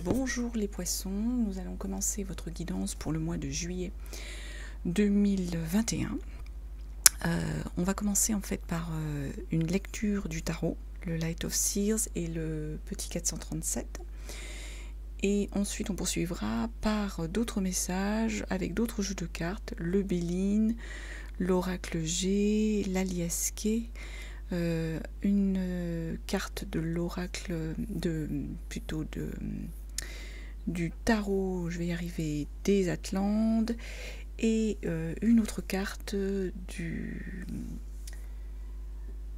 Bonjour les poissons, nous allons commencer votre guidance pour le mois de juillet 2021. On va commencer en fait par une lecture du tarot, le Light of Seers et le petit 437. Et ensuite on poursuivra par d'autres messages avec d'autres jeux de cartes, le Béline, l'Oracle G, l'Aliasqué, une carte de l'oracle du tarot, je vais y arriver, des Atlantes, et une autre carte de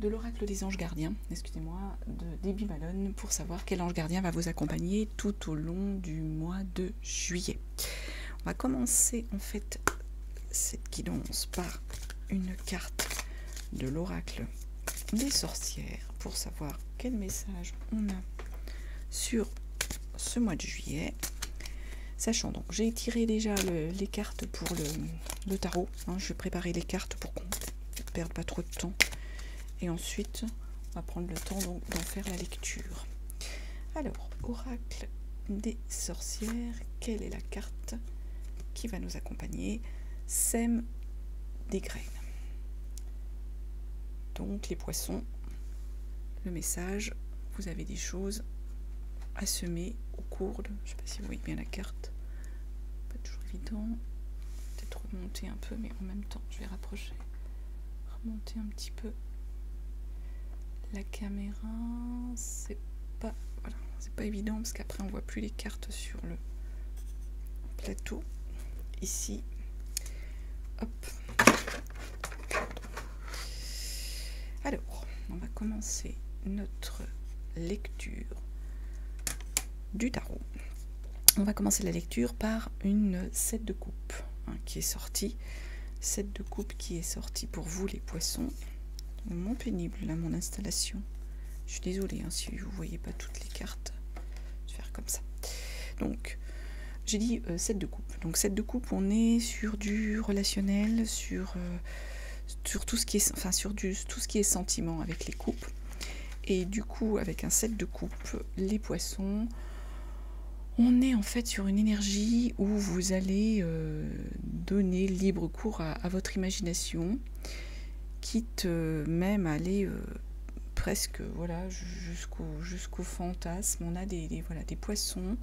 l'oracle des anges gardiens, excusez-moi, de Debbie Malone, pour savoir quel ange gardien va vous accompagner tout au long du mois de juillet. On va commencer en fait cette guidance par une carte de l'oracle des sorcières pour savoir quel message on a sur ce mois de juillet. Sachant donc, j'ai tiré déjà les cartes pour le tarot. Je vais préparer les cartes pour qu'on ne perde pas trop de temps. Et ensuite, on va prendre le temps d'en faire la lecture. Alors, oracle des sorcières, quelle est la carte qui va nous accompagner? Sème des graines. Donc les poissons, le message, vous avez des choses à semer au cours de, je ne sais pas si vous voyez bien la carte, pas toujours évident, peut-être remonter un peu, mais en même temps je vais rapprocher, remonter un petit peu la caméra, c'est pas, voilà, c'est pas évident parce qu'après on voit plus les cartes sur le plateau, ici, hop. Alors, on va commencer notre lecture du tarot. On va commencer la lecture par une 7 de coupe qui est sortie. 7 de coupe qui est sortie pour vous les poissons. Mon pénible là, mon installation. Je suis désolée si vous ne voyez pas toutes les cartes. Je vais faire comme ça. Donc, j'ai dit 7 de coupe. Donc 7 de coupe, on est sur du relationnel, sur tout ce qui est, enfin sur tout ce qui est sentiment avec les coupes. Et du coup, avec un 7 de coupe, les poissons, on est en fait sur une énergie où vous allez donner libre cours à votre imagination, quitte même à aller presque voilà, jusqu'au fantasme. On a des poissons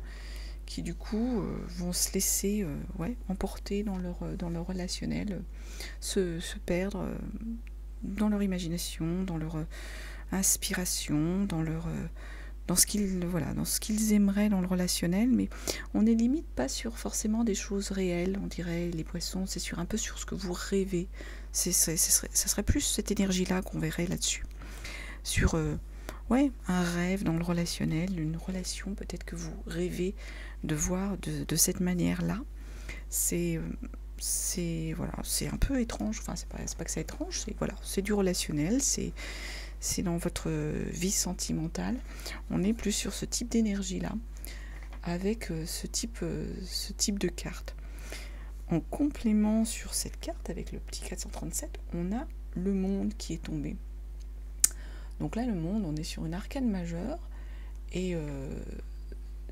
qui du coup vont se laisser emporter dans leur relationnel, se perdre dans leur imagination, dans leur inspiration, dans ce qu'ils aimeraient dans le relationnel, mais on n'est limite pas sur forcément des choses réelles, on dirait les poissons, c'est un peu sur ce que vous rêvez, ça serait plus cette énergie-là qu'on verrait là-dessus, sur un rêve dans le relationnel, une relation peut-être que vous rêvez de voir de cette manière-là. C'est un peu étrange, enfin c'est pas que c'est étrange, c'est du relationnel, c'est dans votre vie sentimentale. On est plus sur ce type d'énergie-là, avec ce type de carte. En complément sur cette carte, avec le petit 437, on a le monde qui est tombé. Donc là, le monde, on est sur une arcane majeure, et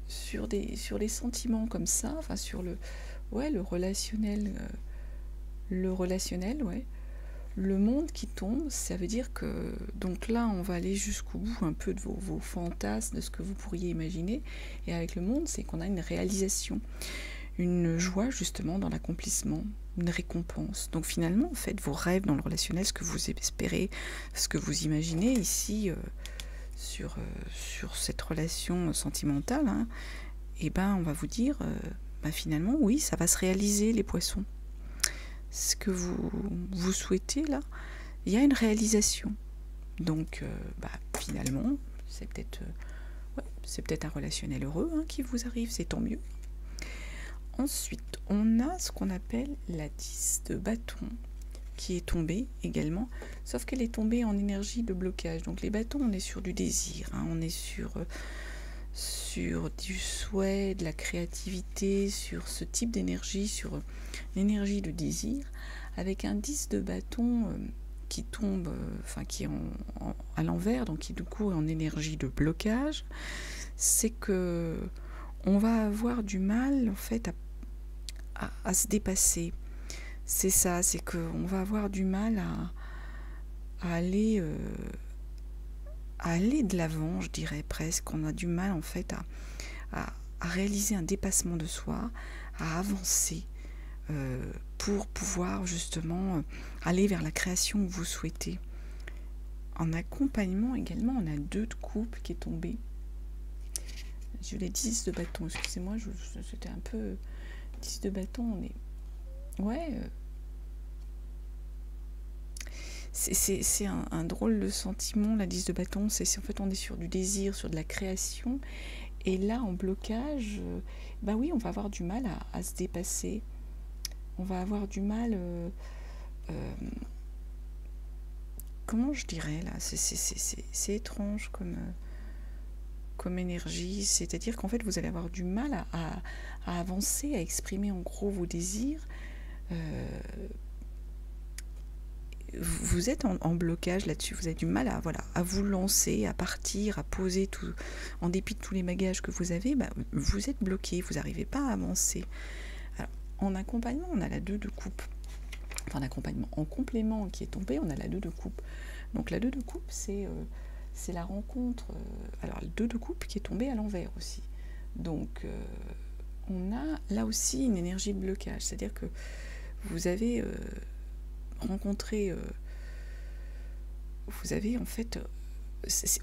sur les sentiments comme ça, enfin sur le relationnel, le monde qui tombe, ça veut dire que, donc là, on va aller jusqu'au bout un peu de vos fantasmes, de ce que vous pourriez imaginer, et avec le monde, c'est qu'on a une réalisation, une joie justement dans l'accomplissement, une récompense. Donc finalement, en fait, vos rêves dans le relationnel, ce que vous espérez, ce que vous imaginez ici, sur cette relation sentimentale, et on va vous dire, finalement, oui, ça va se réaliser, les poissons. Ce que vous souhaitez là, il y a une réalisation. Donc, finalement, c'est peut-être un relationnel heureux qui vous arrive, c'est tant mieux. Ensuite, on a ce qu'on appelle la 10 de bâton qui est tombée également, sauf qu'elle est tombée en énergie de blocage. Donc les bâtons, on est sur du désir, on est sur du souhait, de la créativité, sur ce type d'énergie, sur l'énergie de désir, avec un 10 de bâton qui tombe, qui est à l'envers, donc qui du coup est en énergie de blocage. C'est que on va avoir du mal en fait à se dépasser. C'est ça, c'est qu'on va avoir du mal à aller de l'avant, je dirais presque. On a du mal en fait à réaliser un dépassement de soi, à avancer pour pouvoir justement aller vers la création que vous souhaitez. En accompagnement également, on a 2 de coupe qui est tombé. J'ai les 10 de bâton, excusez-moi, c'était un peu 10 de bâton, on est... Ouais, c'est un drôle de sentiment, la 10 de bâton, c'est en fait on est sur du désir, sur de la création, et là en blocage, bah oui, on va avoir du mal à se dépasser, on va avoir du mal, comment je dirais là, c'est étrange comme énergie, c'est-à-dire qu'en fait vous allez avoir du mal à avancer, à exprimer en gros vos désirs. Vous êtes en blocage là-dessus, vous avez du mal à vous lancer, à partir, à poser tout, en dépit de tous les bagages que vous avez, bah, vous êtes bloqué, vous n'arrivez pas à avancer. Alors, en accompagnement, on a la 2 de coupe, enfin en accompagnement, en complément qui est tombé, on a la 2 de coupe. Donc la 2 de coupe, c'est la rencontre, alors le 2 de coupe qui est tombé à l'envers aussi. Donc on a là aussi une énergie de blocage, c'est-à-dire que vous avez rencontré, vous avez en fait,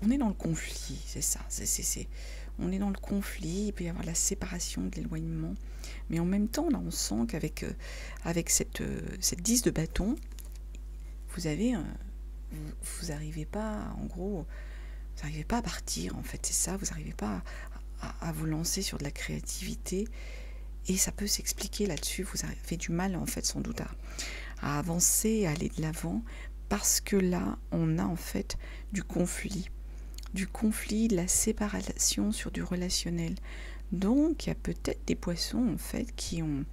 on est dans le conflit, c'est ça, on est dans le conflit, il peut y avoir la séparation, de l'éloignement, mais en même temps là on sent qu'avec avec cette 10 de bâton, vous avez vous n'arrivez pas, en gros, vous n'arrivez pas à partir, en fait, c'est ça, vous n'arrivez pas à vous lancer sur de la créativité, et ça peut s'expliquer là-dessus, vous avez du mal, en fait, sans doute, à avancer, à aller de l'avant, parce que là, on a, en fait, du conflit, de la séparation sur du relationnel. Donc, il y a peut-être des poissons, en fait, qui ont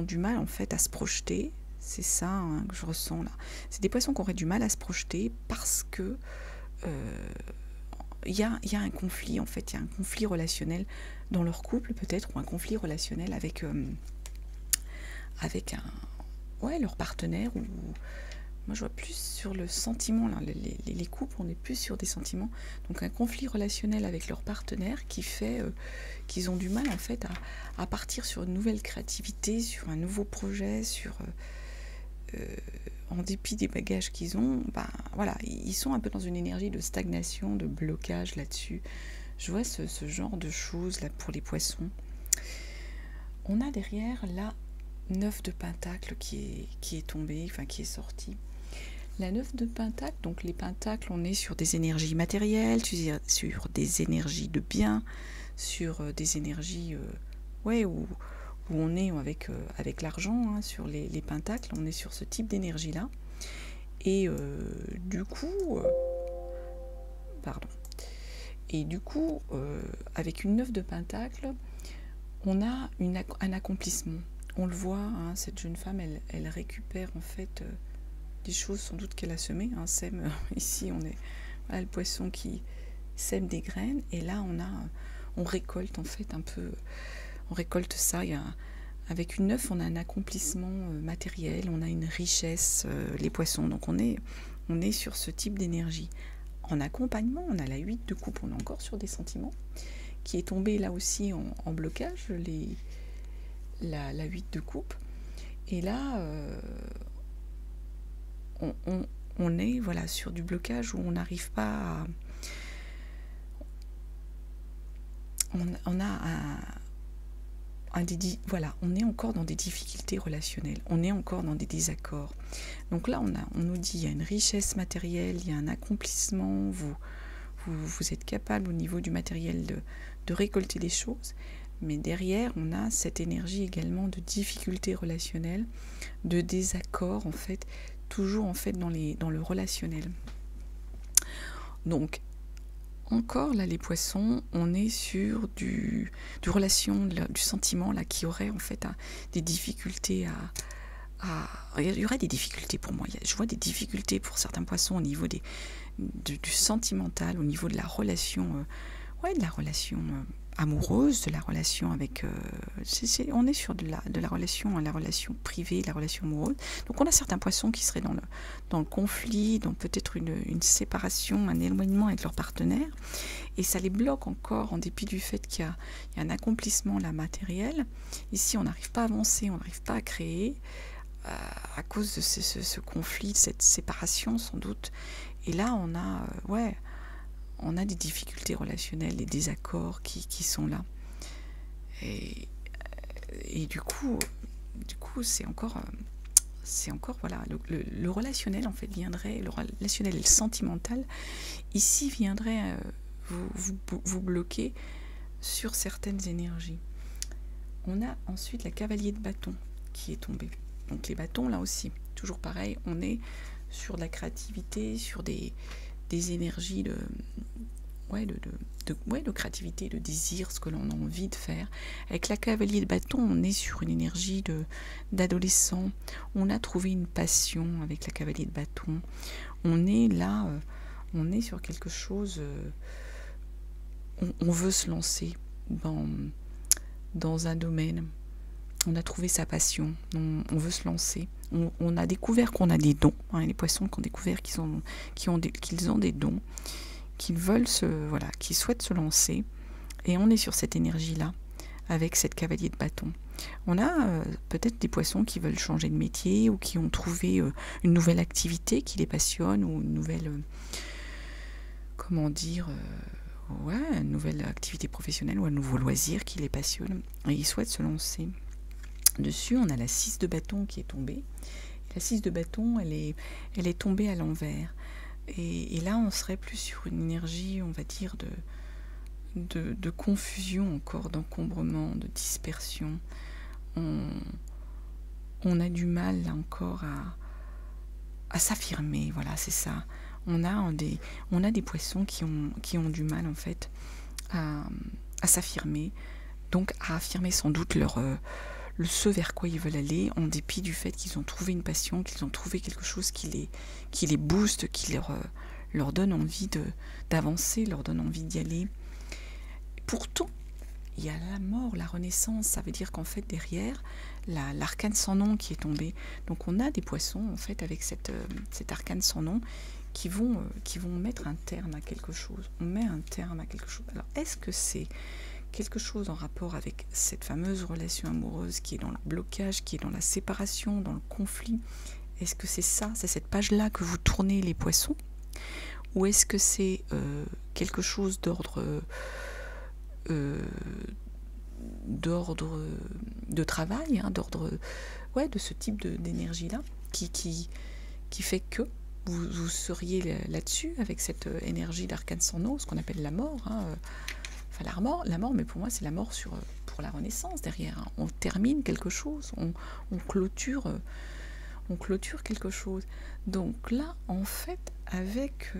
du mal, en fait, à se projeter. C'est ça hein, que je ressens là. C'est des poissons qui auraient du mal à se projeter parce que y a un conflit en fait, il y a un conflit relationnel dans leur couple peut-être, ou un conflit relationnel avec leur partenaire, ou moi je vois plus sur le sentiment là. Les couples, on est plus sur des sentiments, donc un conflit relationnel avec leur partenaire qui fait qu'ils ont du mal en fait à partir sur une nouvelle créativité, sur un nouveau projet, en dépit des bagages qu'ils ont, ben, voilà, ils sont un peu dans une énergie de stagnation, de blocage là-dessus. Je vois ce genre de choses là pour les poissons. On a derrière la 9 de pentacles qui est tombée, enfin qui est sortie. La 9 de pentacles, donc les pentacles, on est sur des énergies matérielles, sur des énergies de bien, sur des énergies où on est avec l'argent, hein, sur les pentacles, on est sur ce type d'énergie-là. Et du coup, avec une 9 de pentacles, on a un accomplissement. On le voit, hein, cette jeune femme, elle récupère en fait des choses sans doute qu'elle a semées. Hein, sème, ici, on est le poisson qui sème des graines, et là, on récolte en fait un peu... On récolte ça, avec une 9, on a un accomplissement matériel, on a une richesse, les poissons, donc on est sur ce type d'énergie. En accompagnement, on a la 8 de coupe, on est encore sur des sentiments, qui est tombée là aussi en blocage, la 8 de coupe, et là, on est voilà, sur du blocage où on n'arrive pas à... On est encore dans des difficultés relationnelles, on est encore dans des désaccords. Donc là, on nous dit, il y a une richesse matérielle, il y a un accomplissement, vous êtes capable au niveau du matériel de récolter des choses, mais derrière, on a cette énergie également de difficultés relationnelles, de désaccords, en fait, toujours en fait dans le relationnel. Donc, encore là les poissons, on est sur du relation, du sentiment là qui aurait en fait des difficultés il y aurait des difficultés pour moi, je vois des difficultés pour certains poissons au niveau du sentimental, au niveau de la relation, ouais, de la relation amoureuse, de la relation avec... on est sur de la relation privée, la relation amoureuse. Donc on a certains poissons qui seraient dans le conflit, dans peut-être une séparation, un éloignement avec leur partenaire. Et ça les bloque encore en dépit du fait qu'il y a un accomplissement là matériel. Ici, on n'arrive pas à avancer, on n'arrive pas à créer à cause de ce conflit, de cette séparation sans doute. Et là, on a des difficultés relationnelles, des désaccords qui sont là. Et du coup c'est encore voilà, le relationnel en fait viendrait, le relationnel et le sentimental, ici viendrait vous bloquer sur certaines énergies. On a ensuite la cavalier de bâton qui est tombée. Donc les bâtons, là aussi, toujours pareil, on est sur de la créativité, sur des énergies de créativité, de désir, ce que l'on a envie de faire. Avec la cavalier de bâton, on est sur une énergie d'adolescent. On a trouvé une passion avec la cavalier de bâton. On est là, on est sur quelque chose... on veut se lancer dans un domaine. On a trouvé sa passion, on veut se lancer. On a découvert qu'on a des dons. Hein, les poissons qui ont découvert qu'ils ont des dons, qu'ils veulent qu'ils souhaitent se lancer. Et on est sur cette énergie-là, avec cette cavalier de bâton. On a peut-être des poissons qui veulent changer de métier ou qui ont trouvé une nouvelle activité qui les passionne ou une nouvelle... une nouvelle activité professionnelle ou un nouveau loisir qui les passionne et ils souhaitent se lancer. Dessus, on a la 6 de bâton qui est tombée. La 6 de bâton, elle est tombée à l'envers. Et là, on serait plus sur une énergie, on va dire, de confusion encore, d'encombrement, de dispersion. On a du mal, là encore, à s'affirmer. Voilà, c'est ça. On a des poissons qui ont du mal, en fait, à s'affirmer. Donc, à affirmer sans doute ce vers quoi ils veulent aller, en dépit du fait qu'ils ont trouvé une passion, qu'ils ont trouvé quelque chose qui les booste, qui leur donne envie d'avancer, leur donne envie d'y aller. Pourtant, il y a la mort, la renaissance, ça veut dire qu'en fait derrière, l'arcane sans nom qui est tombé. Donc on a des poissons en fait avec cet arcane sans nom qui vont mettre un terme à quelque chose. On met un terme à quelque chose. Alors est-ce que c'est quelque chose en rapport avec cette fameuse relation amoureuse qui est dans le blocage, qui est dans la séparation, dans le conflit? Est-ce que c'est ça, c'est cette page-là que vous tournez les poissons? Ou est-ce que c'est quelque chose d'ordre de travail, hein, de ce type d'énergie-là, qui fait que vous seriez là-dessus avec cette énergie d'arcane sans nom, ce qu'on appelle la mort, hein, enfin la mort, mais pour moi c'est la mort pour la renaissance derrière. Hein. On termine quelque chose, on clôture quelque chose. Donc là, en fait, avec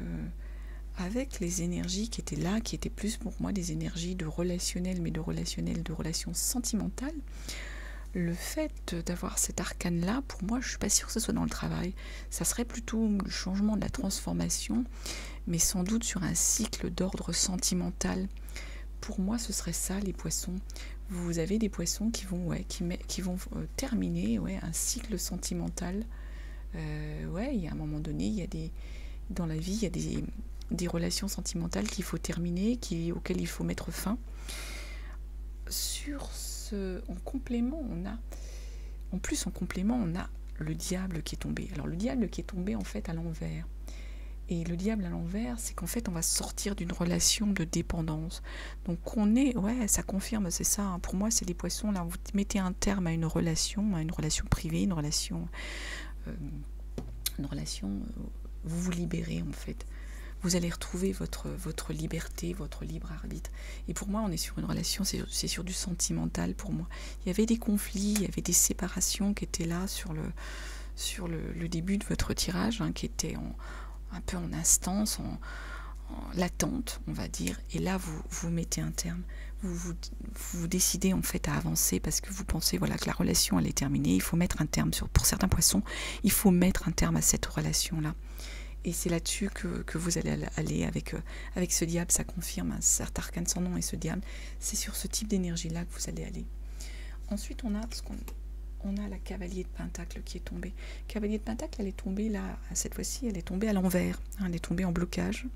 les énergies qui étaient là, qui étaient plus pour moi des énergies de relationnel, mais de relations sentimentales, le fait d'avoir cet arcane-là, pour moi, je ne suis pas sûre que ce soit dans le travail. Ça serait plutôt le changement, de la transformation, mais sans doute sur un cycle d'ordre sentimental. Pour moi, ce serait ça, les poissons. Vous avez des poissons qui vont terminer un cycle sentimental. Il y a un moment donné, dans la vie, il y a des relations sentimentales qu'il faut terminer, auxquelles il faut mettre fin. En complément, on a le diable qui est tombé. Alors le diable qui est tombé en fait à l'envers. Et le diable à l'envers, c'est qu'en fait on va sortir d'une relation de dépendance. Donc ça confirme, c'est ça. Hein. Pour moi, c'est les poissons, là, vous mettez un terme à une relation privée, une relation, vous vous libérez en fait. Vous allez retrouver votre liberté, votre libre arbitre. Et pour moi, on est sur une relation, c'est sur du sentimental pour moi. Il y avait des conflits, il y avait des séparations qui étaient là sur le début de votre tirage, hein, qui étaient un peu en instance, en latente, on va dire. Et là, vous mettez un terme. Vous décidez en fait à avancer parce que vous pensez que la relation elle est terminée. Il faut mettre un terme pour certains poissons. Il faut mettre un terme à cette relation-là. Et c'est là-dessus que vous allez aller avec ce diable, ça confirme un certain arcane sans nom et ce diable. C'est sur ce type d'énergie-là que vous allez aller. Ensuite, on a la cavalier de pentacle qui est tombée. Cavalier de pentacle, elle est tombée là, cette fois-ci, elle est tombée à l'envers. Hein, elle est tombée en blocage.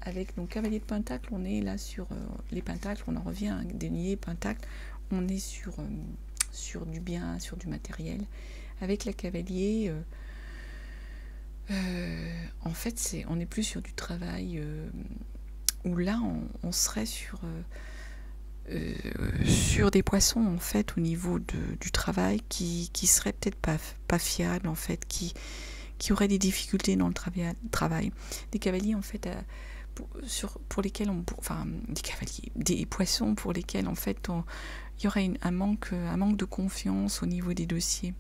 Avec donc cavalier de pentacle, on est là sur les pentacles, on en revient à dénier pentacle, on est sur du bien, sur du matériel. Avec la cavalier, en fait, on n'est plus sur du travail où là, on serait sur des poissons, en fait, au niveau du travail qui seraient peut-être pas fiables, en fait, qui auraient des difficultés dans le travail. Des cavaliers, en fait, pour lesquels des poissons pour lesquels, en fait, il y aurait un manque de confiance au niveau des dossiers.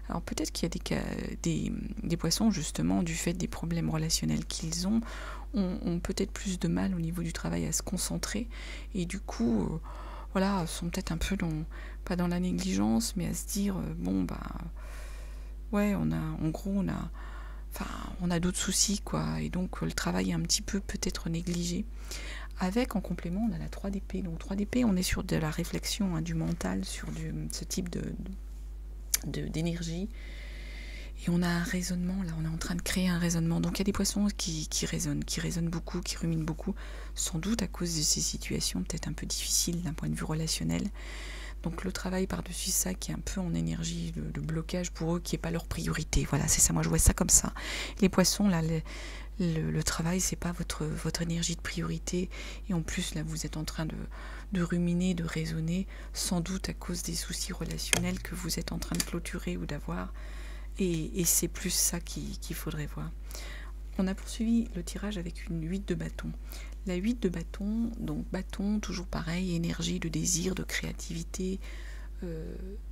Alors peut-être qu'il y a des poissons, justement, du fait des problèmes relationnels qu'ils ont peut-être plus de mal au niveau du travail à se concentrer, et du coup, voilà, sont peut-être un peu pas dans la négligence, mais à se dire, ouais, on a d'autres soucis, quoi, et donc le travail est un petit peu peut-être négligé. Avec, en complément, on a la 3 d'épée. Donc 3 d'épée, on est sur de la réflexion, hein, du mental, sur ce type d'énergie. Et on a un raisonnement, là, on est en train de créer un raisonnement. Donc il y a des poissons qui résonnent beaucoup, qui ruminent beaucoup, sans doute à cause de ces situations peut-être un peu difficiles d'un point de vue relationnel. Donc le travail par-dessus ça, qui est un peu en énergie de blocage pour eux, qui n'est pas leur priorité. Voilà, c'est ça, moi je vois ça comme ça. Les poissons, là, le travail, c'est pas votre énergie de priorité. Et en plus, là, vous êtes en train de ruminer, de raisonner, sans doute à cause des soucis relationnels que vous êtes en train de clôturer ou d'avoir. Et c'est plus ça qu'il faudrait voir. On a poursuivi le tirage avec une 8 de bâton. La 8 de bâton, donc bâton, toujours pareil, énergie, de désir, de créativité.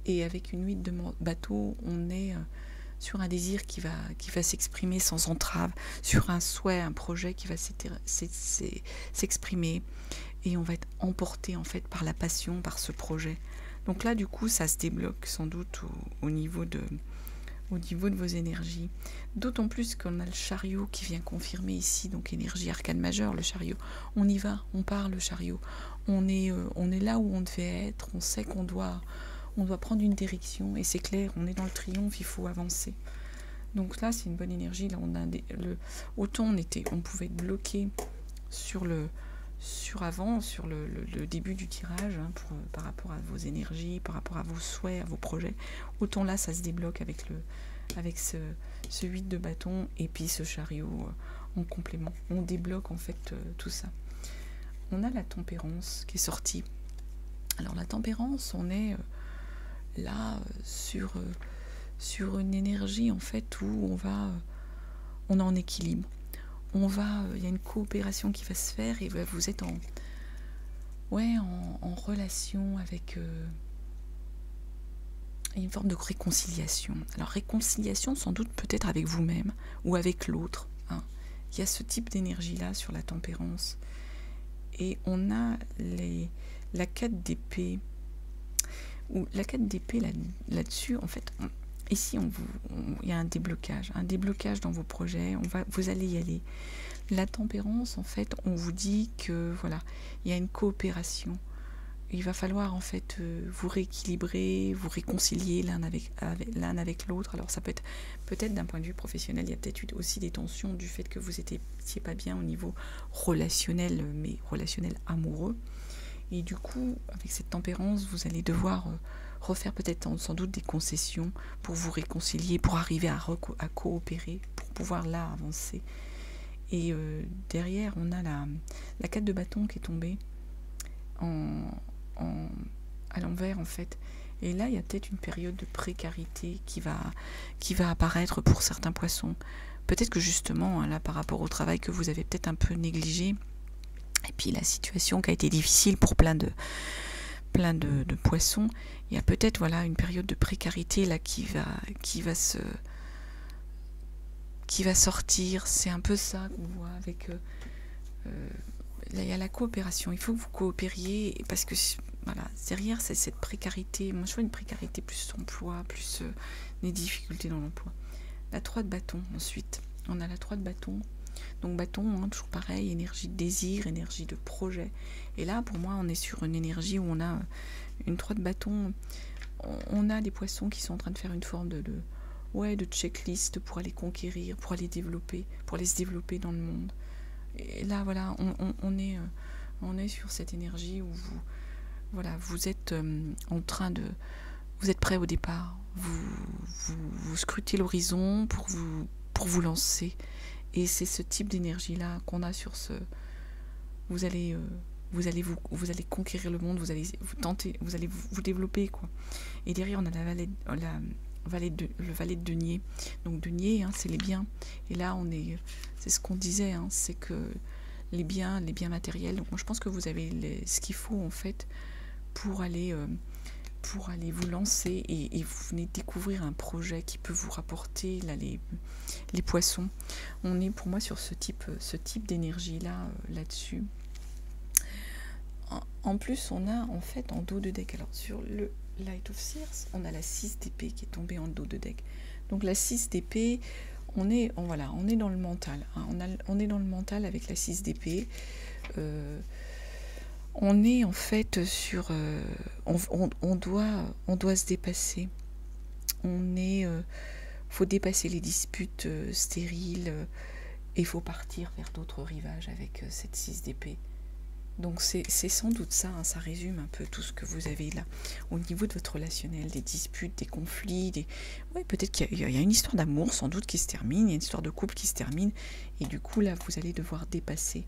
Et avec une 8 de bâton, on est sur un désir qui va s'exprimer sans entrave, sur un souhait, un projet qui va s'exprimer. Et on va être emporté, en fait, par la passion, par ce projet. Donc là, du coup, ça se débloque sans doute au niveau de vos énergies. D'autant plus qu'on a le chariot qui vient confirmer ici, donc énergie arcane majeure, le chariot. On y va, on part, le chariot. On est là où on devait être, on sait qu'on doit prendre une direction, et c'est clair, on est dans le triomphe, il faut avancer. Donc là, c'est une bonne énergie. Là, autant on pouvait être bloqué sur le début du tirage, hein, par rapport à vos énergies, par rapport à vos souhaits, à vos projets. Autant là, ça se débloque avec ce 8 de bâton et puis ce chariot en complément. On débloque, en fait, tout ça. On a la tempérance qui est sortie. Alors la tempérance, on est là sur une énergie, en fait, où on est en équilibre. Il y a une coopération qui va se faire, et vous êtes en relation avec une forme de réconciliation. Alors réconciliation, sans doute peut-être avec vous-même ou avec l'autre, hein. Il y a ce type d'énergie-là sur la tempérance. Et on a la 4 d'épée. Ou la 4 d'épée, là-dessus, en fait, ici, il y a un déblocage dans vos projets, vous allez y aller. La tempérance, en fait, on vous dit que, voilà, il y a une coopération. Il va falloir, en fait, vous rééquilibrer, vous réconcilier l'un avec l'autre. Alors ça peut-être d'un point de vue professionnel, il y a peut-être eu aussi des tensions du fait que vous étiez pas bien au niveau relationnel, mais relationnel amoureux. Et du coup, avec cette tempérance, vous allez devoir refaire peut-être sans doute des concessions pour vous réconcilier, pour arriver à coopérer, pour pouvoir là avancer. Et derrière, on a la 4 de bâton qui est tombée à l'envers, en fait. Et là, il y a peut-être une période de précarité qui va apparaître pour certains poissons. Peut-être que justement, hein, là, par rapport au travail que vous avez peut-être un peu négligé, et puis la situation qui a été difficile pour plein de poissons, il y a peut-être, voilà, une période de précarité là qui va sortir. C'est un peu ça qu'on voit avec là, il y a la coopération. Il faut que vous coopériez, parce que voilà, derrière, c'est cette précarité. Moi, je vois une précarité plus emploi, plus des difficultés dans l'emploi. La 3 de bâton, ensuite. on a la 3 de bâton. Donc bâton, hein, toujours pareil, énergie de désir, énergie de projet. Et là, pour moi, on est sur une énergie où on a une 3 de bâton. On a des poissons qui sont en train de faire une forme de checklist pour aller conquérir, pour aller développer, pour aller se développer dans le monde. Et là, voilà, on est sur cette énergie où vous êtes en train de... Vous êtes prêt au départ. Vous scrutez l'horizon pour vous lancer. Et c'est ce type d'énergie-là qu'on a sur ce... Vous allez conquérir le monde, vous allez vous tenter, vous allez vous développer, quoi. Et derrière, on a le valet de denier. Donc denier, hein, c'est les biens. Et là, c'est ce qu'on disait, hein, c'est que les biens matériels. Donc moi, je pense que vous avez ce qu'il faut, en fait, pour aller vous lancer et vous venez découvrir un projet qui peut vous rapporter là, les poissons. On est pour moi sur ce type d'énergie là-dessus. En plus, on a en fait en dos de deck, alors sur le Light of Sears, on a la 6 d'épée qui est tombée en dos de deck. Donc la 6 d'épée, on est dans le mental. Hein. On est dans le mental avec la 6 d'épée. On est en fait sur... on doit se dépasser. Faut dépasser les disputes stériles et il faut partir vers d'autres rivages avec cette 6 d'épée. Donc c'est sans doute ça, hein, ça résume un peu tout ce que vous avez là, au niveau de votre relationnel, des disputes, des conflits, peut-être qu'il y a une histoire d'amour sans doute qui se termine, il y a une histoire de couple qui se termine, et du coup là vous allez devoir dépasser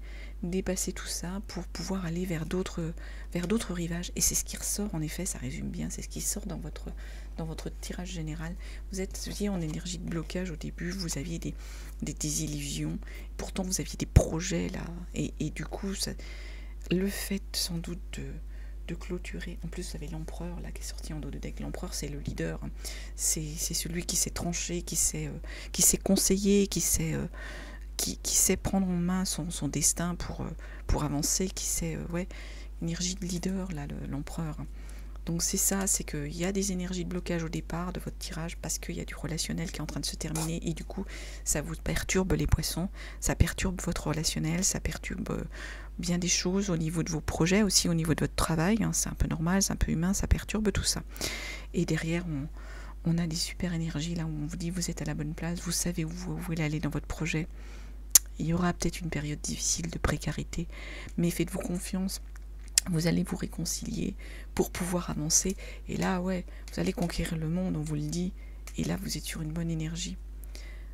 tout ça pour pouvoir aller vers d'autres rivages, et c'est ce qui ressort en effet, ça résume bien, c'est ce qui sort dans votre tirage général. Vous étiez en énergie de blocage au début, vous aviez des désillusions, pourtant vous aviez des projets là, et du coup ça... Le fait sans doute de clôturer, en plus vous avez l'empereur là qui est sorti en dos de deck, l'empereur c'est le leader, hein. C'est celui qui s'est tranché, qui s'est conseillé, qui sait prendre en main son destin pour avancer, qui sait, énergie de leader là, l'empereur. Donc c'est ça, c'est qu'il y a des énergies de blocage au départ de votre tirage parce qu'il y a du relationnel qui est en train de se terminer et du coup ça vous perturbe les poissons, ça perturbe votre relationnel, ça perturbe bien des choses au niveau de vos projets, aussi au niveau de votre travail, hein, c'est un peu normal, c'est un peu humain, ça perturbe tout ça. Et derrière on a des super énergies là où on vous dit vous êtes à la bonne place, vous savez où vous voulez aller dans votre projet. Il y aura peut-être une période difficile de précarité, mais faites-vous confiance. Vous allez vous réconcilier pour pouvoir avancer. Et là, vous allez conquérir le monde, on vous le dit. Et là, vous êtes sur une bonne énergie.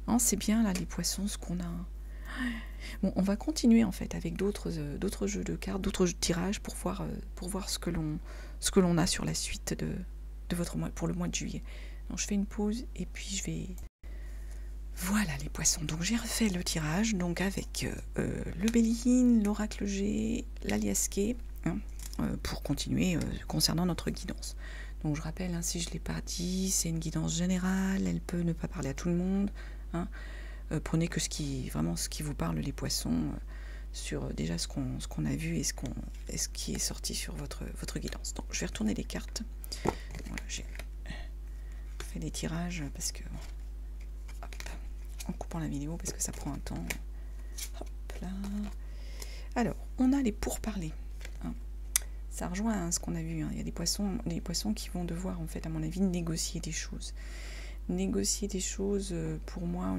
Hein, c'est bien, là, les poissons, ce qu'on a. Bon, on va continuer, en fait, avec d'autres jeux de cartes, d'autres tirages pour voir ce que l'on a sur la suite de votre mois, pour le mois de juillet. Donc, je fais une pause et puis je vais... Voilà les poissons, donc j'ai refait le tirage, donc avec le Béline, l'Oracle G, l'Aliasqué, hein, pour continuer concernant notre guidance. Donc je rappelle, hein, si je ne l'ai pas dit, c'est une guidance générale, elle peut ne pas parler à tout le monde. Hein. Prenez que ce qui vous parle, les poissons, sur déjà ce qu'on a vu et ce qui est sorti sur votre guidance. Donc je vais retourner les cartes. Voilà, j'ai fait des tirages parce que... en coupant la vidéo parce que ça prend un temps. Hop là. Alors, on a les pourparlers. Hein. Ça rejoint ce qu'on a vu. Hein. Il y a des poissons qui vont devoir, en fait, à mon avis, négocier des choses. Négocier des choses, pour moi, au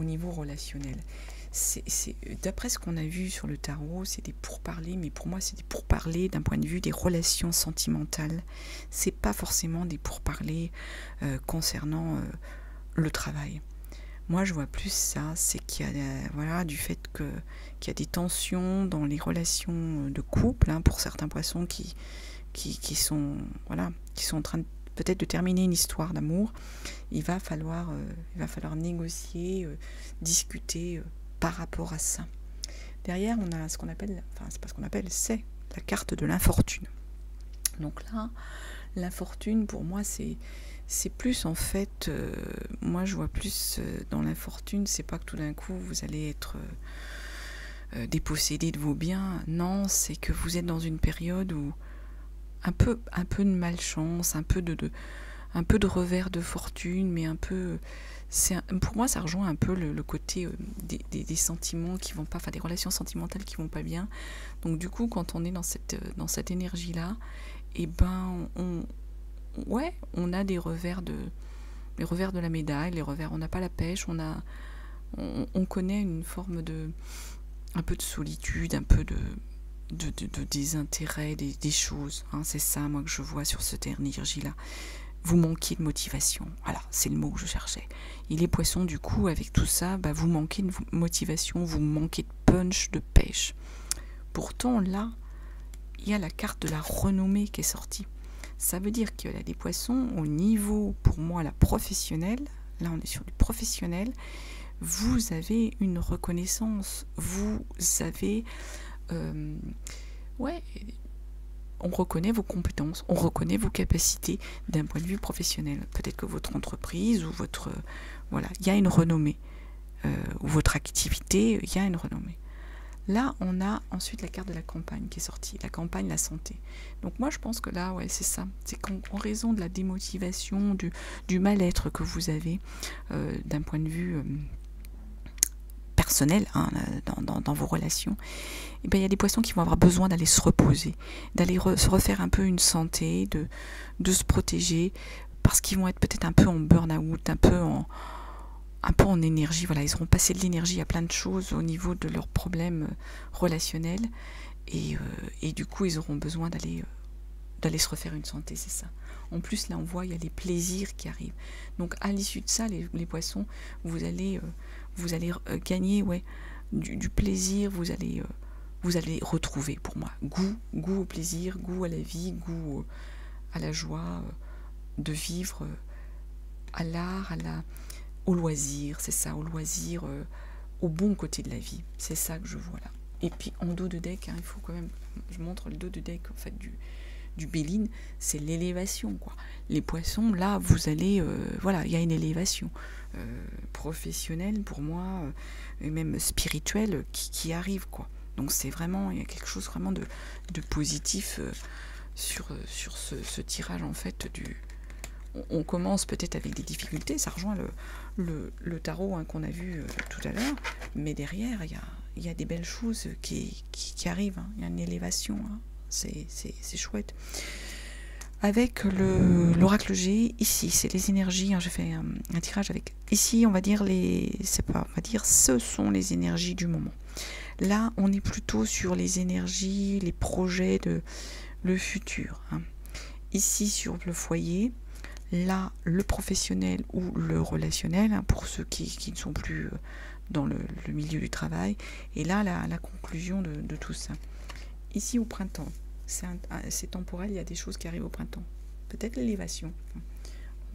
niveau relationnel. D'après ce qu'on a vu sur le tarot, c'est des pourparlers, mais pour moi, c'est des pourparlers d'un point de vue des relations sentimentales. C'est pas forcément des pourparlers concernant le travail. Moi, je vois plus ça, c'est qu'il y a du fait qu'il y a des tensions dans les relations de couple, hein, pour certains poissons qui sont en train peut-être de terminer une histoire d'amour. Il va falloir négocier, discuter par rapport à ça. Derrière, on a ce qu'on appelle, c'est la carte de l'infortune. Donc là, l'infortune, pour moi, c'est plus en fait, moi je vois plus dans l'infortune, c'est pas que tout d'un coup vous allez être dépossédé de vos biens, non, c'est que vous êtes dans une période où un peu de malchance, un peu un peu de revers de fortune, mais un peu... pour moi, ça rejoint un peu le côté des sentiments qui vont pas, enfin des relations sentimentales qui vont pas bien. Donc du coup, quand on est dans cette énergie-là, et ben on a les revers de la médaille, les revers, on n'a pas la pêche, on connaît une forme un peu de solitude, un peu de désintérêt des choses. Hein, c'est ça, moi, que je vois sur cette énergie-là. Vous manquez de motivation. Voilà, c'est le mot que je cherchais. Et les poissons, du coup, avec tout ça, bah, vous manquez de motivation, vous manquez de punch, de pêche. Pourtant, là, il y a la carte de la renommée qui est sortie. Ça veut dire que là, les poissons, au niveau, pour moi, la professionnelle, là, on est sur du professionnel, vous avez une reconnaissance, vous avez... ouais, on reconnaît vos compétences, on reconnaît vos capacités d'un point de vue professionnel. Peut-être que votre entreprise ou votre... voilà, il y a une renommée. Ou votre activité, il y a une renommée. Là, on a ensuite la carte de la campagne qui est sortie. La campagne, la santé. Donc moi, je pense que là, ouais, c'est ça. C'est qu'en raison de la démotivation, du mal-être que vous avez d'un point de vue... personnel, hein, dans vos relations, et ben, il y a des poissons qui vont avoir besoin d'aller se reposer, d'aller se refaire un peu une santé, de se protéger, parce qu'ils vont être peut-être un peu en burn-out, un peu en énergie. Voilà, ils auront passé de l'énergie à plein de choses au niveau de leurs problèmes relationnels, et du coup, ils auront besoin d'aller se refaire une santé, c'est ça. En plus, là, on voit, il y a les plaisirs qui arrivent. Donc, à l'issue de ça, les poissons, vous allez gagner, ouais, du plaisir, vous allez retrouver, pour moi, goût au plaisir, goût à la vie, goût à la joie de vivre, à l'art, au loisir, c'est ça, au loisir, au bon côté de la vie. C'est ça que je vois là. Et puis, en dos de deck, hein, il faut quand même, je montre le dos de deck, en fait, du Béline, c'est l'élévation, quoi. Les poissons, là, vous allez... voilà, il y a une élévation professionnelle, pour moi, et même spirituelle, qui arrive, quoi. Donc, c'est vraiment... Il y a quelque chose vraiment de positif sur ce tirage, en fait, on commence peut-être avec des difficultés, ça rejoint le tarot, hein, qu'on a vu tout à l'heure, mais derrière, il y a des belles choses qui arrivent, hein. Il y a une élévation, hein. C'est chouette. Avec l'oracle G, ici, c'est les énergies, hein, j'ai fait un tirage avec... Ici, on va dire ce sont les énergies du moment. Là, on est plutôt sur les énergies, les projets de le futur. Hein. Ici, sur le foyer, là, le professionnel ou le relationnel, hein, pour ceux qui ne sont plus dans le milieu du travail. Et là, la conclusion de tout ça. Ici, au printemps, c'est temporel, il y a des choses qui arrivent au printemps. Peut-être l'élévation.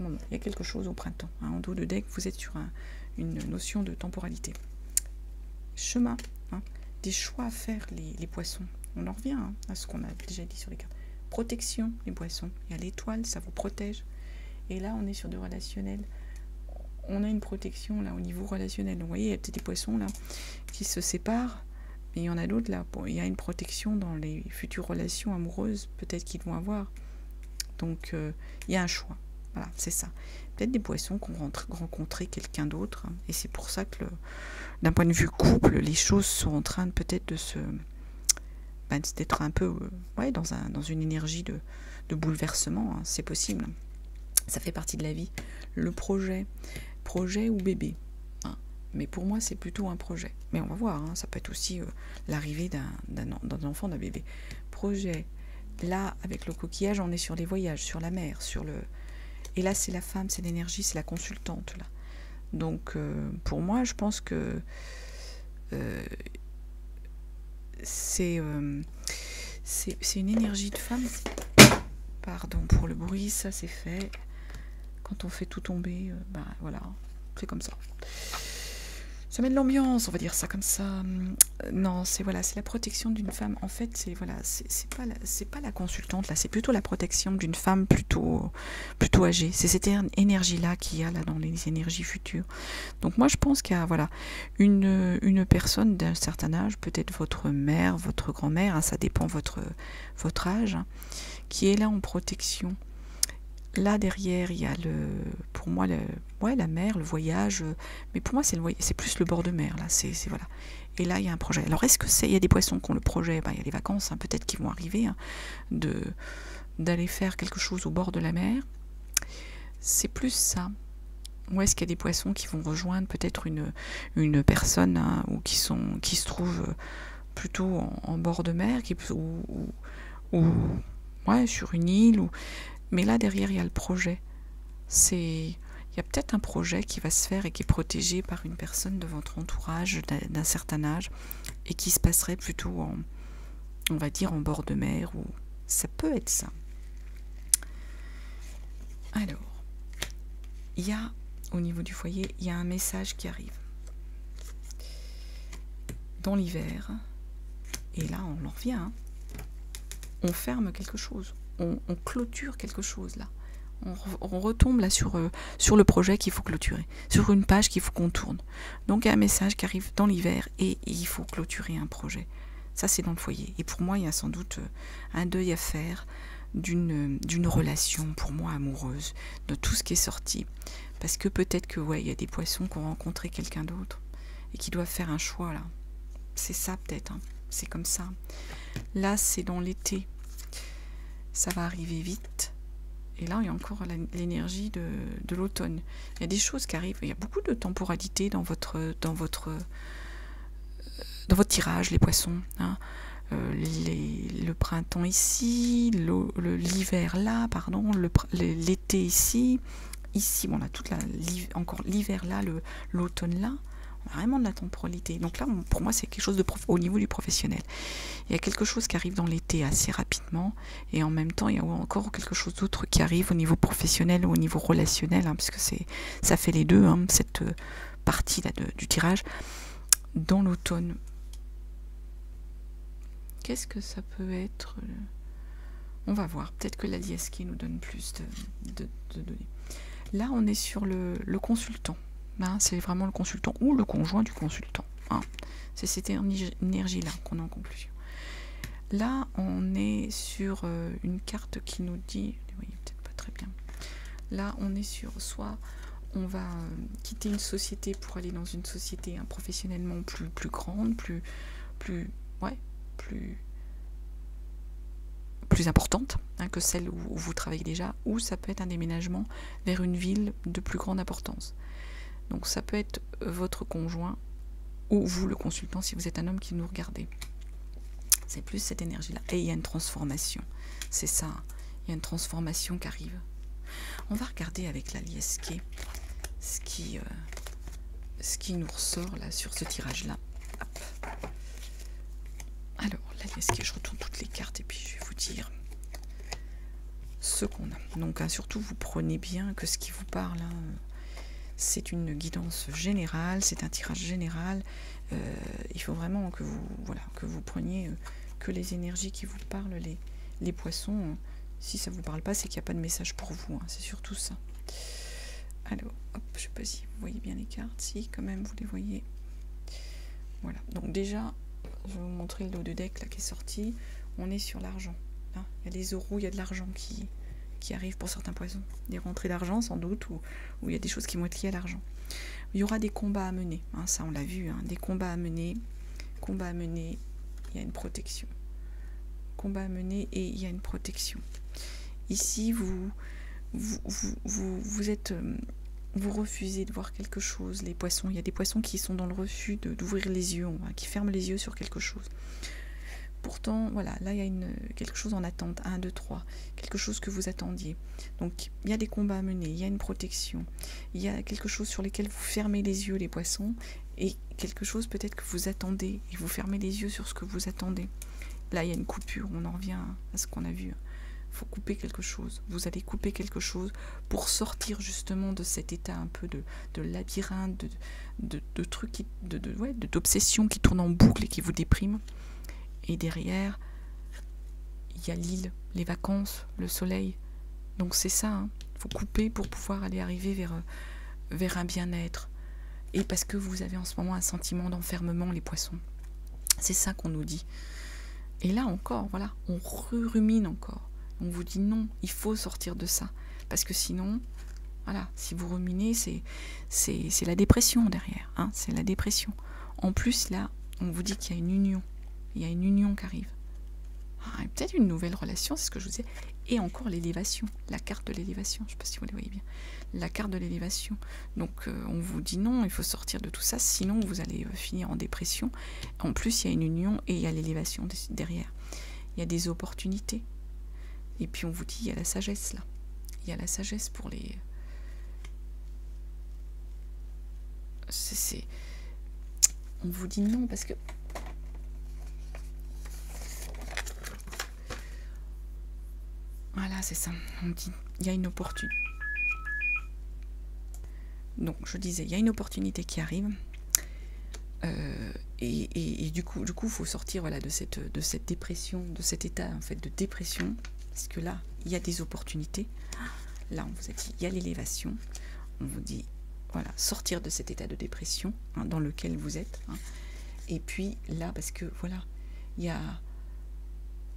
Non, il y a quelque chose au printemps. Hein. En dos de deck, vous êtes sur une notion de temporalité. Chemin, hein. Des choix à faire, les poissons. On en revient, hein, à ce qu'on a déjà dit sur les cartes. Protection, les poissons. Il y a l'étoile, ça vous protège. Et là, on est sur du relationnel. On a une protection là au niveau relationnel. Donc, vous voyez, il y a peut-être des poissons là qui se séparent. Mais il y en a d'autres là, il y a une protection dans les futures relations amoureuses, peut-être qu'ils vont avoir. Donc, il y a un choix. Voilà, c'est ça. Peut-être des poissons qui ont rencontré quelqu'un d'autre. Hein, et c'est pour ça que, d'un point de vue couple, les choses sont en train peut-être d'être un peu ouais, dans une énergie de bouleversement. Hein, c'est possible. Ça fait partie de la vie. Le projet ou bébé. Mais pour moi, c'est plutôt un projet. Mais on va voir, hein, ça peut être aussi l'arrivée d'un enfant, d'un bébé. Projet. Là, avec le coquillage, on est sur les voyages, sur la mer, Et là, c'est la femme, c'est l'énergie, c'est la consultante, là. Donc, pour moi, je pense que c'est une énergie de femme. Pardon pour le bruit, ça c'est fait. Quand on fait tout tomber, voilà, c'est comme ça. Ça met de l'ambiance, on va dire ça comme ça. Non, c'est la protection d'une femme. En fait, c'est pas la consultante là, c'est plutôt la protection d'une femme plutôt âgée. C'est cette énergie-là qu'il y a là dans les énergies futures. Donc moi, je pense qu'il y a une personne d'un certain âge, peut-être votre mère, votre grand-mère, hein, ça dépend votre âge, hein, qui est là en protection. Là derrière, il y a pour moi, la mer, le voyage. Mais pour moi, c'est plus le bord de mer. Là, voilà. Et là, il y a un projet. Alors, est-ce que il y a des poissons qui ont le projet? Il y a les vacances, hein, peut-être qui vont arriver, hein, d'aller faire quelque chose au bord de la mer. C'est plus ça. Ou est-ce qu'il y a des poissons qui vont rejoindre peut-être une personne, hein, ou qui se trouvent plutôt en bord de mer, ou ouais, sur une île, mais là derrière il y a le projet. Il y a peut-être un projet qui va se faire et qui est protégé par une personne de votre entourage d'un certain âge et qui se passerait plutôt on va dire en bord de mer, ou ça peut être ça. Alors, il y a au niveau du foyer, il y a un message qui arrive. Dans l'hiver, et là on en revient, hein, on ferme quelque chose, on clôture quelque chose là. On retombe là sur le projet qu'il faut clôturer, sur une page qu'il faut qu'on tourne. Donc il y a un message qui arrive dans l'hiver et il faut clôturer un projet. Ça c'est dans le foyer. Et pour moi, il y a sans doute un deuil à faire d'une relation, pour moi, amoureuse, de tout ce qui est sorti. Parce que peut-être que ouais, il y a des poissons qui ont rencontré quelqu'un d'autre et qui doivent faire un choix là. C'est ça peut-être, hein. C'est comme ça. Là c'est dans l'été. Ça va arriver vite. Et là, il y a encore l'énergie de l'automne. Il y a des choses qui arrivent. Il y a beaucoup de temporalité dans votre tirage, les poissons. Hein. Le printemps ici, l'hiver là, pardon, l'été ici. Ici, bon, on a encore l'hiver là, l'automne là. On a vraiment de la temporalité. Donc là, pour moi, c'est quelque chose au niveau du professionnel. Il y a quelque chose qui arrive dans l'été assez rapidement, et en même temps, il y a encore quelque chose d'autre qui arrive au niveau professionnel ou au niveau relationnel, hein, parce que ça fait les deux, hein, cette partie là du tirage. Dans l'automne, qu'est-ce que ça peut être? On va voir. Peut-être que la Lieski nous donne plus de données. Là, on est sur le consultant. Hein, c'est vraiment le consultant ou le conjoint du consultant. Hein. C'est cette énergie-là qu'on a en conclusion. Là, on est sur une carte qui nous dit... Vous voyez peut-être pas très bien. Là, on est sur... Soit on va quitter une société pour aller dans une société, hein, professionnellement plus grande, plus importante, hein, que celle où vous travaillez déjà, ou ça peut être un déménagement vers une ville de plus grande importance. Donc ça peut être votre conjoint ou vous, le consultant, si vous êtes un homme qui nous regardez. C'est plus cette énergie-là. Et il y a une transformation. C'est ça. Il y a une transformation qui arrive. On va regarder avec la Lieski ce qui nous ressort là sur ce tirage-là. Alors, la Lieski, je retourne toutes les cartes et puis je vais vous dire ce qu'on a. Donc, hein, surtout, vous prenez bien que ce qui vous parle... Hein, c'est une guidance générale, c'est un tirage général. Il faut vraiment que vous preniez que les énergies qui vous parlent, les poissons. Si ça ne vous parle pas, c'est qu'il n'y a pas de message pour vous. Hein, c'est surtout ça. Alors, hop, je ne sais pas si vous voyez bien les cartes. Si, quand même, vous les voyez. Voilà. Donc déjà, je vais vous montrer le lot de deck là, qui est sorti. On est sur l'argent. Hein. Il y a des euros, il y a de l'argent qui arrivent pour certains poissons. Des rentrées d'argent sans doute, ou il y a des choses qui vont être liées à l'argent. Il y aura des combats à mener, hein, ça on l'a vu, hein, des combats à mener, il y a une protection. Combat à mener et il y a une protection. Ici, vous refusez de voir quelque chose, les poissons. Il y a des poissons qui sont dans le refus d'ouvrir les yeux, hein, qui ferment les yeux sur quelque chose. Pourtant, voilà, là, il y a quelque chose en attente, 1, 2, 3, quelque chose que vous attendiez. Donc, il y a des combats à mener, il y a une protection, il y a quelque chose sur lequel vous fermez les yeux, les poissons, et quelque chose peut-être que vous attendez, et vous fermez les yeux sur ce que vous attendez. Là, il y a une coupure, on en revient à ce qu'on a vu. Il faut couper quelque chose, vous allez couper quelque chose pour sortir justement de cet état un peu de labyrinthe, de trucs, d'obsession qui tournent en boucle et qui vous dépriment. Et derrière, il y a l'île, les vacances, le soleil. Donc c'est ça, hein. Faut couper pour pouvoir arriver vers un bien-être. Et parce que vous avez en ce moment un sentiment d'enfermement, les poissons. C'est ça qu'on nous dit. Et là encore, voilà, on rumine encore. On vous dit non, il faut sortir de ça. Parce que sinon, voilà, si vous ruminez, c'est la dépression derrière. Hein, c'est la dépression. En plus, là, on vous dit qu'il y a une union. Il y a une union qui arrive. Ah, peut-être une nouvelle relation, c'est ce que je vous disais. Et encore l'élévation, la carte de l'élévation. Je ne sais pas si vous les voyez bien. La carte de l'élévation. Donc, on vous dit non, il faut sortir de tout ça, sinon vous allez finir en dépression. En plus, il y a une union et il y a l'élévation derrière. Il y a des opportunités. Et puis, on vous dit, il y a la sagesse, là. Il y a la sagesse pour les... On vous dit non, parce que... Voilà, c'est ça. On dit, il y a une opportunité. Donc, je disais, il y a une opportunité qui arrive. Et du coup, il faut sortir, voilà, de cette dépression, de cet état, en fait, de dépression. Parce que là, il y a des opportunités. Là, on vous a dit, il y a l'élévation. On vous dit, voilà, sortir de cet état de dépression, hein, dans lequel vous êtes. Hein. Et puis, là, parce que, voilà, il y a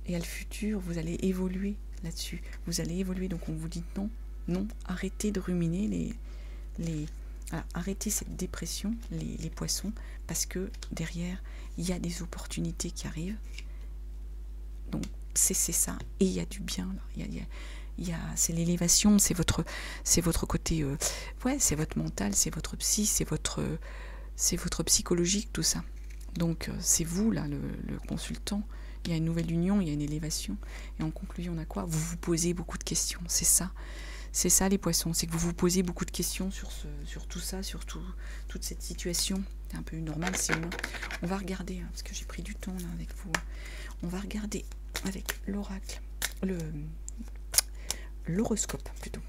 le futur, vous allez évoluer là-dessus. Vous allez évoluer, donc on vous dit non, non, arrêtez de ruminer voilà, arrêtez cette dépression, les poissons, parce que derrière, il y a des opportunités qui arrivent. Donc, c'est ça. Et il y a du bien, là. C'est l'élévation, c'est votre côté... ouais, c'est votre mental, c'est votre psy, c'est votre psychologique, tout ça. Donc, c'est vous, là, le consultant. Il y a une nouvelle union, il y a une élévation. Et en conclusion, on a quoi? Vous vous posez beaucoup de questions, c'est ça. C'est ça les poissons, c'est que vous vous posez beaucoup de questions sur tout ça, sur toute cette situation. C'est un peu normal, c'est humain. On va regarder, hein, parce que j'ai pris du temps là avec vous. On va regarder avec l'oracle, l'horoscope plutôt.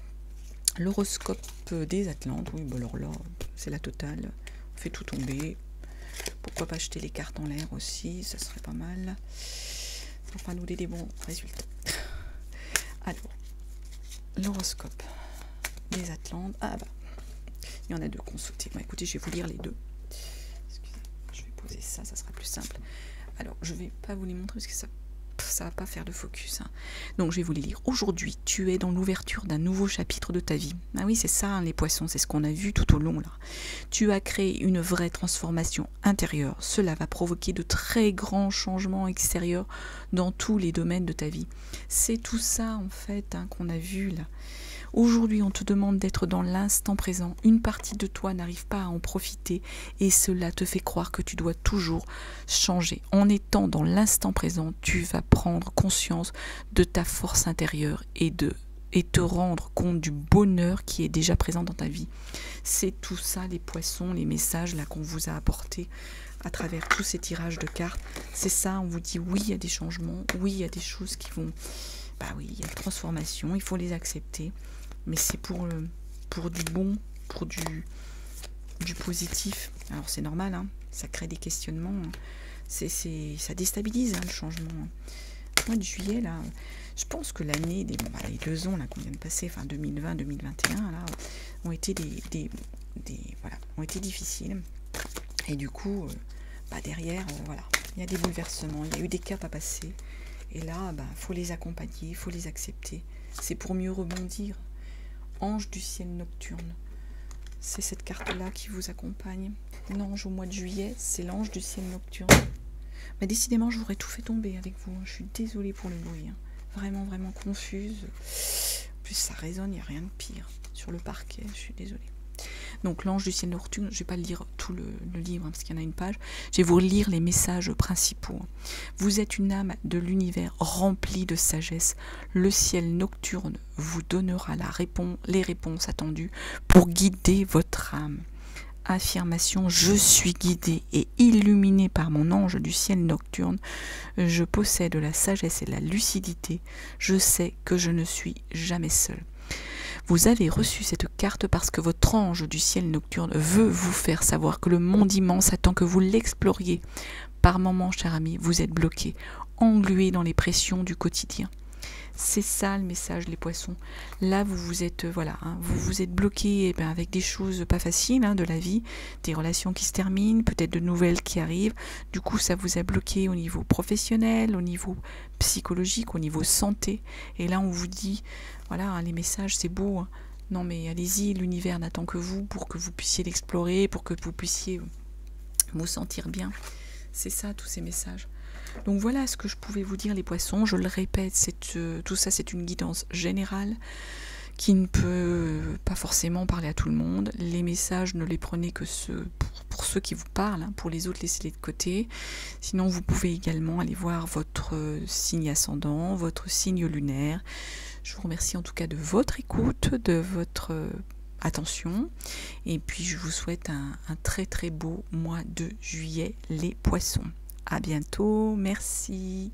L'horoscope des Atlantes, oui, bah alors là, c'est la totale. On fait tout tomber. Pourquoi pas jeter les cartes en l'air aussi, ça serait pas mal. Pour pas nous donner des bons résultats. Alors, l'horoscope des Atlantes. Ah bah, il y en a deux qu'on sautait. Bon, écoutez, je vais vous lire les deux. Excusez, je vais poser ça, ça sera plus simple. Alors, je vais pas vous les montrer parce que ça va pas faire de focus. Hein. Donc, je vais vous les lire. Aujourd'hui, tu es dans l'ouverture d'un nouveau chapitre de ta vie. Ah oui, c'est ça, hein, les poissons, c'est ce qu'on a vu tout au long, là. Tu as créé une vraie transformation intérieure. Cela va provoquer de très grands changements extérieurs dans tous les domaines de ta vie. C'est tout ça, en fait, hein, qu'on a vu, là. Aujourd'hui, on te demande d'être dans l'instant présent. Une partie de toi n'arrive pas à en profiter et cela te fait croire que tu dois toujours changer. En étant dans l'instant présent, tu vas prendre conscience de ta force intérieure et te rendre compte du bonheur qui est déjà présent dans ta vie. C'est tout ça, les poissons, les messages là qu'on vous a apportés à travers tous ces tirages de cartes. C'est ça, on vous dit oui, il y a des changements, oui, il y a des choses qui vont... Bah oui, il y a des transformations, il faut les accepter. Mais c'est pour du bon, pour du positif. Alors c'est normal, hein, ça crée des questionnements. Ça déstabilise, hein, le changement. Le mois de juillet, là, je pense que l'année, les 2 ans là qu'on vient de passer, enfin 2020-2021, là, ont été ont été difficiles. Et du coup, derrière, voilà, il y a des bouleversements, il y a eu des caps à passer. Et là, faut les accompagner, il faut les accepter. C'est pour mieux rebondir. Ange du ciel nocturne. C'est cette carte-là qui vous accompagne. L'ange au mois de juillet, c'est l'ange du ciel nocturne. Mais décidément, je vous aurais tout fait tomber avec vous. Je suis désolée pour le bruit. Hein. Vraiment, vraiment confuse. En plus, ça résonne, il n'y a rien de pire. Sur le parquet, je suis désolée. Donc, l'ange du ciel nocturne, je ne vais pas lire tout le livre, hein, parce qu'il y en a une page. Je vais vous lire les messages principaux. Vous êtes une âme de l'univers remplie de sagesse. Le ciel nocturne vous donnera les réponses attendues pour guider votre âme. Affirmation, je suis guidée et illuminée par mon ange du ciel nocturne. Je possède la sagesse et la lucidité. Je sais que je ne suis jamais seule. Vous avez reçu cette carte parce que votre ange du ciel nocturne veut vous faire savoir que le monde immense attend que vous l'exploriez. Par moments, cher ami, vous êtes bloqué, englué dans les pressions du quotidien. C'est ça le message, les poissons. Là, vous vous êtes, voilà, hein, vous vous êtes bloqué avec des choses pas faciles de la vie, des relations qui se terminent, peut-être de nouvelles qui arrivent. Du coup, ça vous a bloqué au niveau professionnel, au niveau psychologique, au niveau santé. Et là, on vous dit, voilà, hein, les messages, c'est beau. Hein. Non, mais allez-y, l'univers n'attend que vous pour que vous puissiez l'explorer, pour que vous puissiez vous sentir bien. C'est ça, tous ces messages. Donc voilà ce que je pouvais vous dire, les poissons. Je le répète, tout ça, c'est une guidance générale qui ne peut pas forcément parler à tout le monde. Les messages, ne les prenez que pour ceux qui vous parlent. Hein. Pour les autres, laissez-les de côté. Sinon, vous pouvez également aller voir votre signe ascendant, votre signe lunaire. Je vous remercie en tout cas de votre écoute, de votre attention. Et puis, je vous souhaite un très très beau mois de juillet, les poissons. À bientôt, merci.